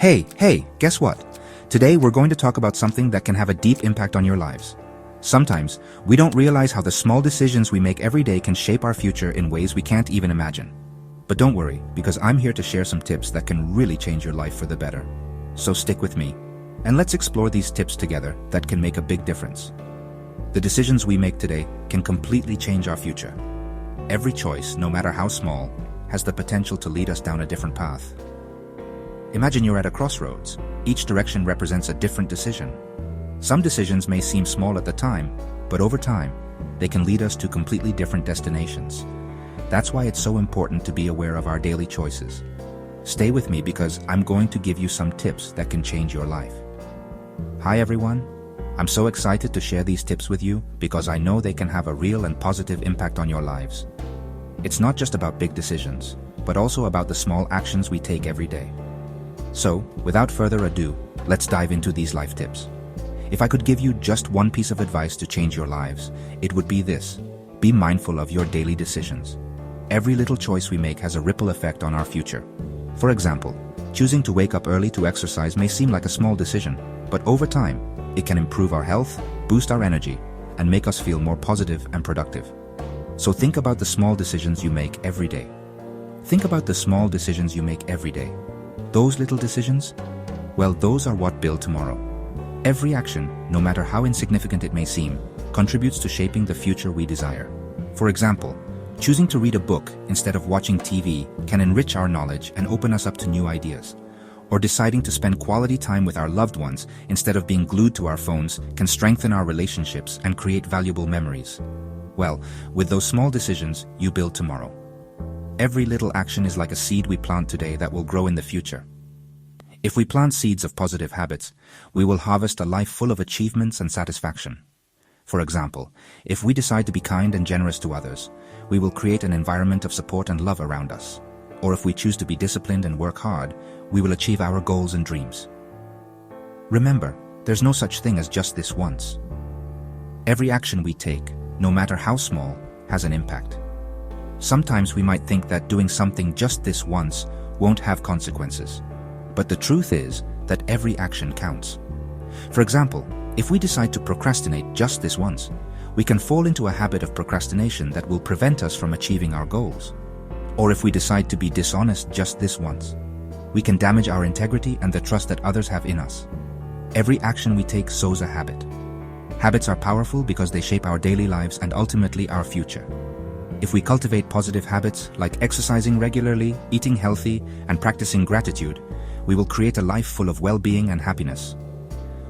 Hey, guess what? Today we're going to talk about something that can have a deep impact on your lives. Sometimes, we don't realize how the small decisions we make every day can shape our future in ways we can't even imagine. But don't worry, because I'm here to share some tips that can really change your life for the better. So stick with me, and let's explore these tips together that can make a big difference. The decisions we make today can completely change our future. Every choice, no matter how small, has the potential to lead us down a different path. Imagine you're at a crossroads. Each direction represents a different decision. Some decisions may seem small at the time, but over time, they can lead us to completely different destinations. That's why it's so important to be aware of our daily choices. Stay with me because I'm going to give you some tips that can change your life. Hi everyone. I'm so excited to share these tips with you because I know they can have a real and positive impact on your lives. It's not just about big decisions, but also about the small actions we take every day. So, without further ado, let's dive into these life tips. If I could give you just one piece of advice to change your lives, it would be this: be mindful of your daily decisions. Every little choice we make has a ripple effect on our future. For example, choosing to wake up early to exercise may seem like a small decision, but over time, it can improve our health, boost our energy, and make us feel more positive and productive. So think about the small decisions you make every day. Think about the small decisions you make every day. Those little decisions? Well, those are what build tomorrow. Every action, no matter how insignificant it may seem, contributes to shaping the future we desire. For example, choosing to read a book instead of watching TV can enrich our knowledge and open us up to new ideas. Or deciding to spend quality time with our loved ones instead of being glued to our phones can strengthen our relationships and create valuable memories. Well, with those small decisions, you build tomorrow. Every little action is like a seed we plant today that will grow in the future. If we plant seeds of positive habits, we will harvest a life full of achievements and satisfaction. For example, if we decide to be kind and generous to others, we will create an environment of support and love around us. Or if we choose to be disciplined and work hard, we will achieve our goals and dreams. Remember, there's no such thing as just this once. Every action we take, no matter how small, has an impact. Sometimes we might think that doing something just this once won't have consequences. But the truth is that every action counts. For example, if we decide to procrastinate just this once, we can fall into a habit of procrastination that will prevent us from achieving our goals. Or if we decide to be dishonest just this once, we can damage our integrity and the trust that others have in us. Every action we take sows a habit. Habits are powerful because they shape our daily lives and ultimately our future. If we cultivate positive habits like exercising regularly, eating healthy, and practicing gratitude, we will create a life full of well-being and happiness.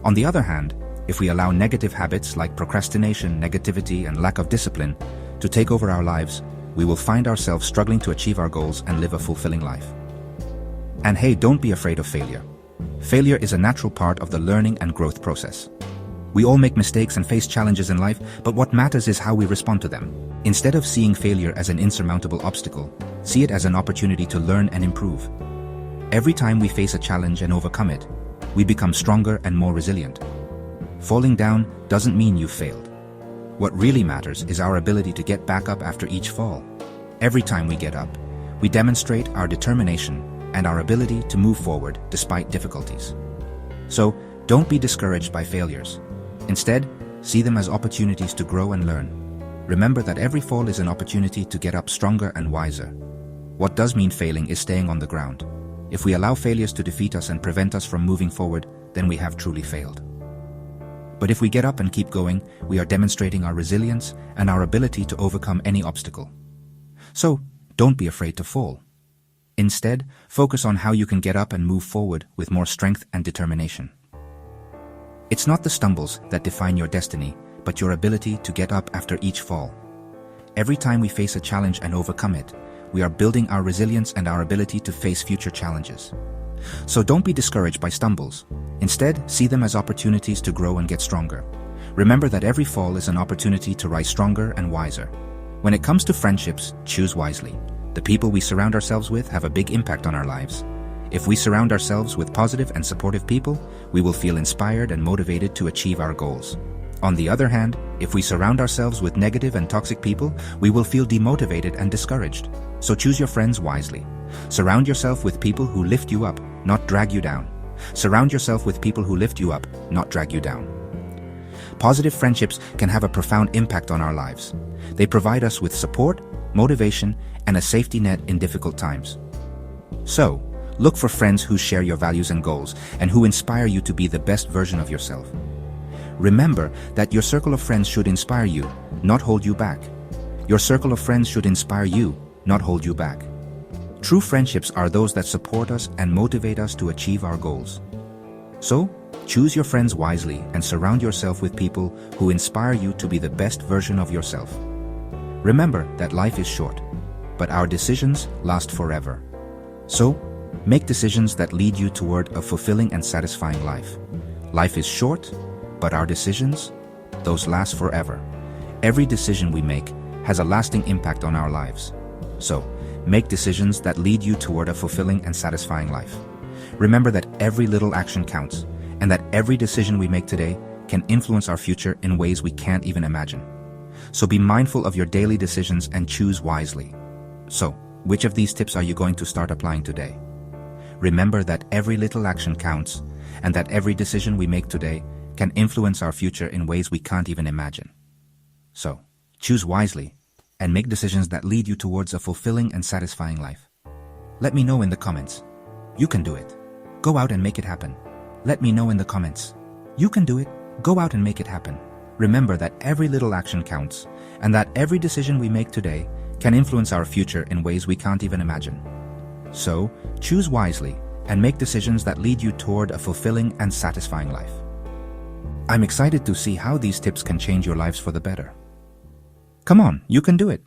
On the other hand, if we allow negative habits like procrastination, negativity, and lack of discipline to take over our lives, we will find ourselves struggling to achieve our goals and live a fulfilling life. And hey, don't be afraid of failure. Failure is a natural part of the learning and growth process. We all make mistakes and face challenges in life, but what matters is how we respond to them. Instead of seeing failure as an insurmountable obstacle, see it as an opportunity to learn and improve. Every time we face a challenge and overcome it, we become stronger and more resilient. Falling down doesn't mean you've failed. What really matters is our ability to get back up after each fall. Every time we get up, we demonstrate our determination and our ability to move forward despite difficulties. So, don't be discouraged by failures. Instead, see them as opportunities to grow and learn. Remember that every fall is an opportunity to get up stronger and wiser. What does mean failing is staying on the ground. If we allow failures to defeat us and prevent us from moving forward, then we have truly failed. But if we get up and keep going, we are demonstrating our resilience and our ability to overcome any obstacle. So, don't be afraid to fall. Instead, focus on how you can get up and move forward with more strength and determination. It's not the stumbles that define your destiny, but your ability to get up after each fall. Every time we face a challenge and overcome it, we are building our resilience and our ability to face future challenges. So don't be discouraged by stumbles. Instead, see them as opportunities to grow and get stronger. Remember that every fall is an opportunity to rise stronger and wiser. When it comes to friendships, choose wisely. The people we surround ourselves with have a big impact on our lives. If we surround ourselves with positive and supportive people, we will feel inspired and motivated to achieve our goals. On the other hand, if we surround ourselves with negative and toxic people, we will feel demotivated and discouraged. So choose your friends wisely. Surround yourself with people who lift you up, not drag you down. Surround yourself with people who lift you up, not drag you down. Positive friendships can have a profound impact on our lives. They provide us with support, motivation, and a safety net in difficult times. So, look for friends who share your values and goals and who inspire you to be the best version of yourself. Remember that your circle of friends should inspire you, not hold you back. Your circle of friends should inspire you, not hold you back. True friendships are those that support us and motivate us to achieve our goals. So, choose your friends wisely and surround yourself with people who inspire you to be the best version of yourself. Remember that life is short, but our decisions last forever. So, make decisions that lead you toward a fulfilling and satisfying life. Life is short, but our decisions, those last forever. Every decision we make has a lasting impact on our lives. So, make decisions that lead you toward a fulfilling and satisfying life. Remember that every little action counts, and that every decision we make today can influence our future in ways we can't even imagine. So be mindful of your daily decisions and choose wisely. So, which of these tips are you going to start applying today? Remember that every little action counts, and that every decision we make today can influence our future in ways we can't even imagine. So, choose wisely and make decisions that lead you towards a fulfilling and satisfying life. Let me know in the comments. You can do it. Go out and make it happen. Let me know in the comments. You can do it. Go out and make it happen. Remember that every little action counts, and that every decision we make today can influence our future in ways we can't even imagine. So, choose wisely and make decisions that lead you toward a fulfilling and satisfying life. I'm excited to see how these tips can change your lives for the better. Come on, you can do it.